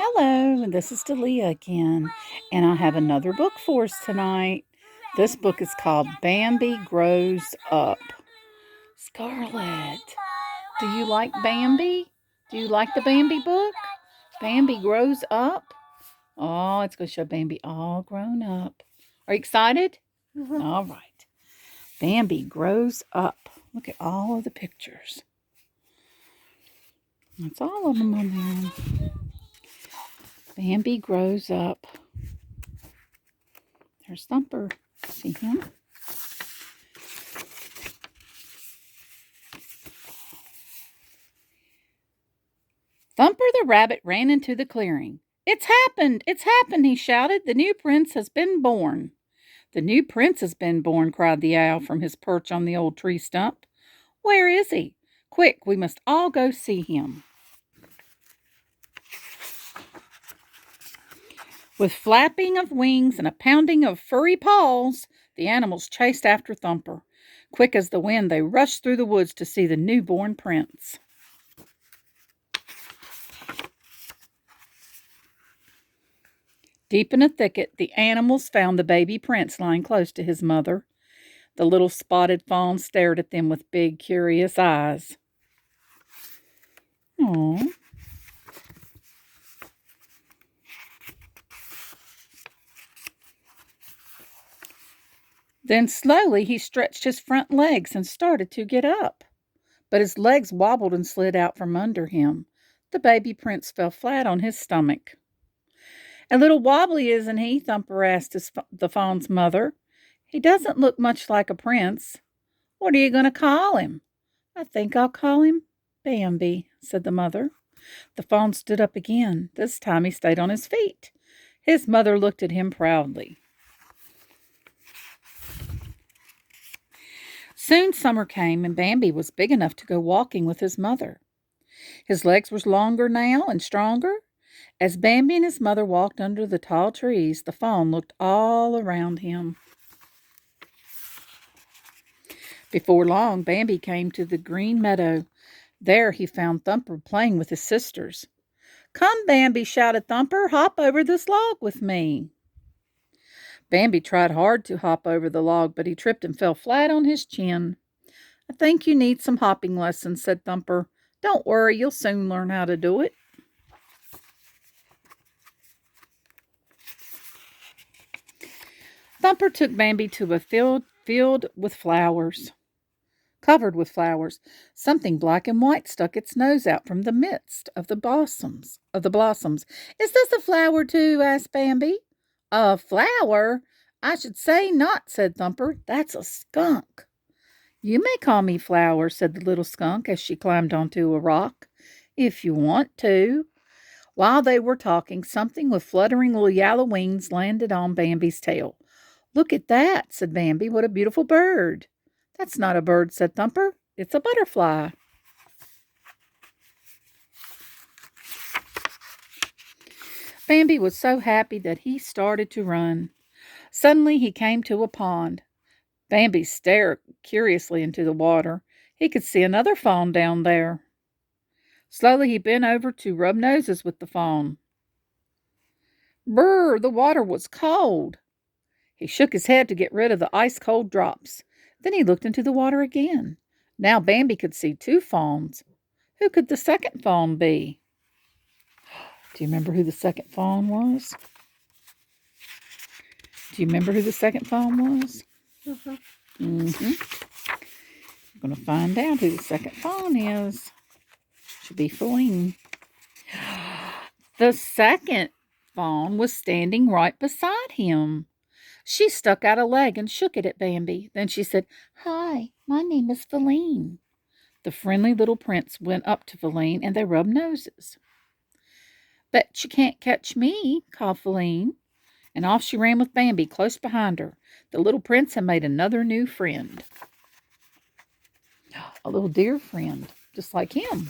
Hello, this is Delia again, and I have another book for us tonight. This book is called Bambi Grows Up. Scarlett, do you like Bambi? Do you like the Bambi book? Bambi Grows Up? Oh, it's going to show Bambi all grown up. Are you excited? All right. Bambi Grows Up. Look at all of the pictures. That's all of them on there. Bambi Grows Up. There's Thumper. See him? Thumper the rabbit ran into the clearing. "It's happened! It's happened!" he shouted. "The new prince has been born." "The new prince has been born," cried the owl from his perch on the old tree stump. "Where is he? Quick, we must all go see him." With flapping of wings and a pounding of furry paws, the animals chased after Thumper. Quick as the wind, they rushed through the woods to see the newborn prince. Deep in a thicket, the animals found the baby prince lying close to his mother. The little spotted fawn stared at them with big, curious eyes. Aww. Then slowly he stretched his front legs and started to get up. But his legs wobbled and slid out from under him. The baby prince fell flat on his stomach. "A little wobbly, isn't he?" Thumper asked the fawn's mother. "He doesn't look much like a prince. What are you going to call him?" "I think I'll call him Bambi," said the mother. The fawn stood up again. This time he stayed on his feet. His mother looked at him proudly. Soon summer came, and Bambi was big enough to go walking with his mother. His legs were longer now and stronger. As Bambi and his mother walked under the tall trees, the fawn looked all around him. Before long, Bambi came to the green meadow. There he found Thumper playing with his sisters. "Come, Bambi," shouted Thumper, "hop over this log with me." Bambi tried hard to hop over the log, but he tripped and fell flat on his chin. "I think you need some hopping lessons," said Thumper. "Don't worry, you'll soon learn how to do it." Thumper took Bambi to a field with flowers, covered with flowers. Something black and white stuck its nose out from the midst of the blossoms. "Is this a flower too?" asked Bambi. "A flower? I should say not," said Thumper. "That's a skunk." "You may call me Flower," said the little skunk as she climbed onto a rock, "if you want to." While they were talking, something with fluttering little yellow wings landed on Bambi's tail. "Look at that," said Bambi. "What a beautiful bird." "That's not a bird," said Thumper. "It's a butterfly." Bambi was so happy that he started to run. Suddenly he came to a pond. Bambi stared curiously into the water. He could see another fawn down there. Slowly he bent over to rub noses with the fawn. Brr, the water was cold. He shook his head to get rid of the ice-cold drops. Then he looked into the water again. Now Bambi could see two fawns. Who could the second fawn be? Do you remember who the second fawn was? Do you remember who the second fawn was? Mm-hmm. We're going to find out who the second fawn is. Should be Feline. The second fawn was standing right beside him. She stuck out a leg and shook it at Bambi. Then she said, "Hi, my name is Feline." The friendly little prince went up to Feline and they rubbed noses. "Bet you can't catch me," called Feline. And off she ran with Bambi close behind her. The little prince had made another new friend. A little deer friend, just like him.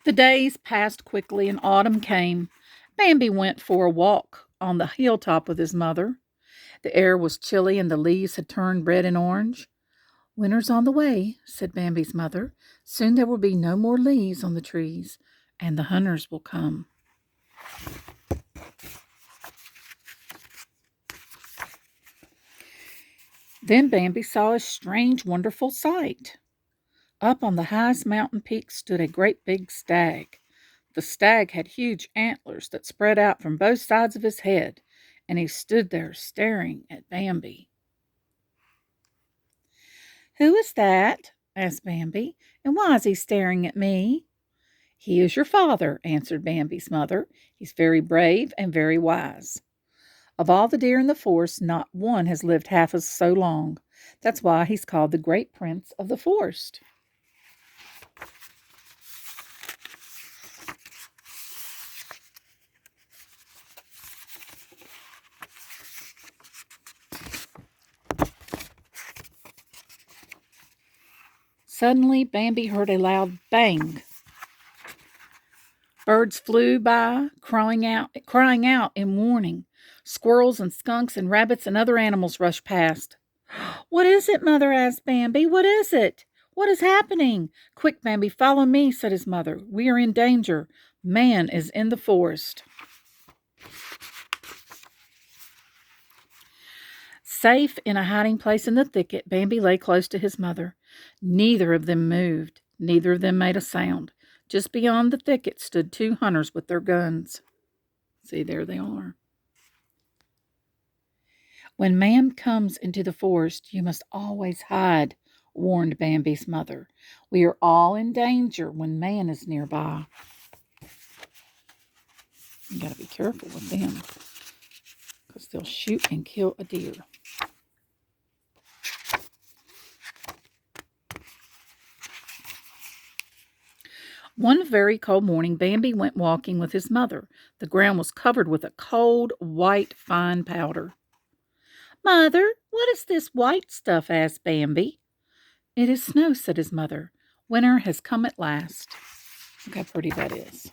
The days passed quickly and autumn came. Bambi went for a walk on the hilltop with his mother. The air was chilly and the leaves had turned red and orange. Winter's on the way, said Bambi's mother. Soon there will be no more leaves on the trees, and the hunters will come. Then Bambi saw a strange, wonderful sight. Up on the highest mountain peak stood a great big stag. The stag had huge antlers that spread out from both sides of his head, and he stood there staring at Bambi. "Who is that?" asked Bambi, "and why is he staring at me?" "He is your father," answered Bambi's mother. "He's very brave and very wise. Of all the deer in the forest, not one has lived half as so long. That's why he's called the great prince of the forest." Suddenly, Bambi heard a loud bang. Birds flew by, crying out in warning. Squirrels and skunks and rabbits and other animals rushed past. "What is it, Mother?" asked Bambi. "What is it? What is happening?" "Quick, Bambi, follow me," said his mother. "We are in danger. Man is in the forest." Safe in a hiding place in the thicket, Bambi lay close to his mother. Neither of them moved. Neither of them made a sound. Just beyond the thicket stood two hunters with their guns. See, there they are. "When man comes into the forest, you must always hide," warned Bambi's mother. "We are all in danger when man is nearby." You got to be careful with them because they'll shoot and kill a deer. One very cold morning, Bambi went walking with his mother. The ground was covered with a cold, white, fine powder. "Mother, what is this white stuff?" asked Bambi. "It is snow," said his mother. "Winter has come at last." Look how pretty that is.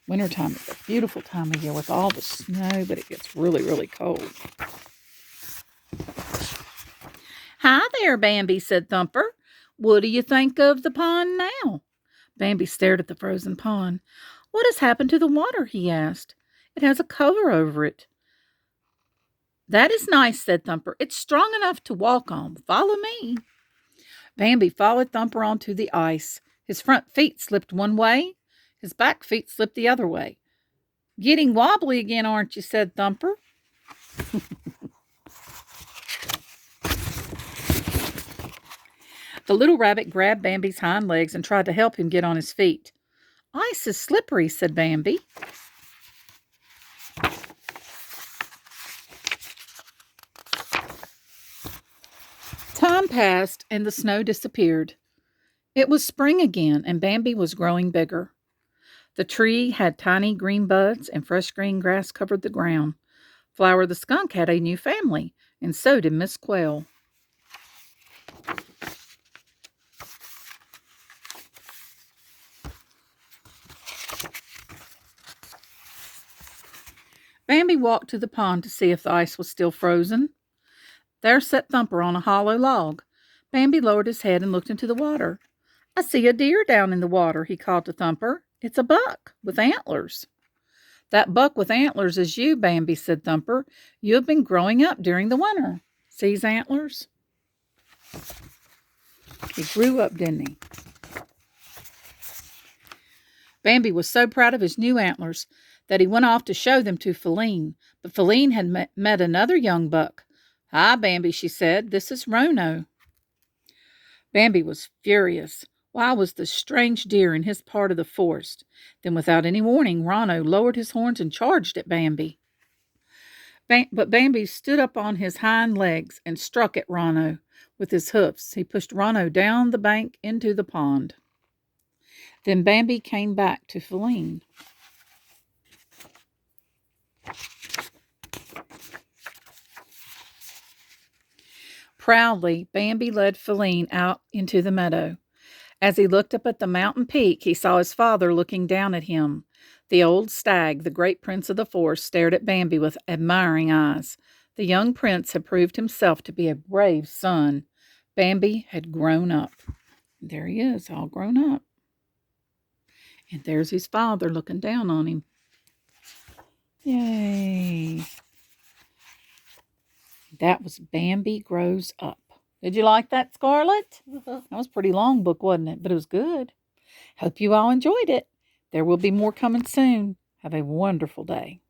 Wintertime is a beautiful time of year with all the snow, but it gets really, really cold. "Hi there, Bambi," said Thumper. "What do you think of the pond now?" Bambi stared at the frozen pond. "What has happened to the water?" he asked. "It has a cover over it." "That is nice," said Thumper. "It's strong enough to walk on. Follow me." Bambi followed Thumper onto the ice. His front feet slipped one way. His back feet slipped the other way. "Getting wobbly again, aren't you?" said Thumper. The little rabbit grabbed Bambi's hind legs and tried to help him get on his feet. "Ice is slippery," said Bambi. Time passed and the snow disappeared. It was spring again, and Bambi was growing bigger. The tree had tiny green buds, and fresh green grass covered the ground. Flower the skunk had a new family, and so did Miss Quail. Bambi walked to the pond to see if the ice was still frozen. There sat Thumper on a hollow log. Bambi lowered his head and looked into the water. "I see a deer down in the water," he called to Thumper. "It's a buck with antlers." "That buck with antlers is you, Bambi," said Thumper. "You have been growing up during the winter. See his antlers?" He grew up, didn't he? Bambi was so proud of his new antlers that he went off to show them to Feline. But Feline had met another young buck. "Hi, Bambi," she said. "This is Rono." Bambi was furious. Why was the strange deer in his part of the forest? Then, without any warning, Rono lowered his horns and charged at Bambi. But Bambi stood up on his hind legs and struck at Rono with his hoofs. He pushed Rono down the bank into the pond. Then Bambi came back to Feline. Proudly, Bambi led Feline out into the meadow. As he looked up at the mountain peak, he saw his father looking down at him. The old stag, the great prince of the forest, stared at Bambi with admiring eyes. The young prince had proved himself to be a brave son. Bambi had grown up. There he is, all grown up. And there's his father looking down on him. Yay. That was Bambi Grows Up. Did you like that, Scarlett? That was a pretty long book, wasn't it? But it was good. Hope you all enjoyed it. There will be more coming soon. Have a wonderful day.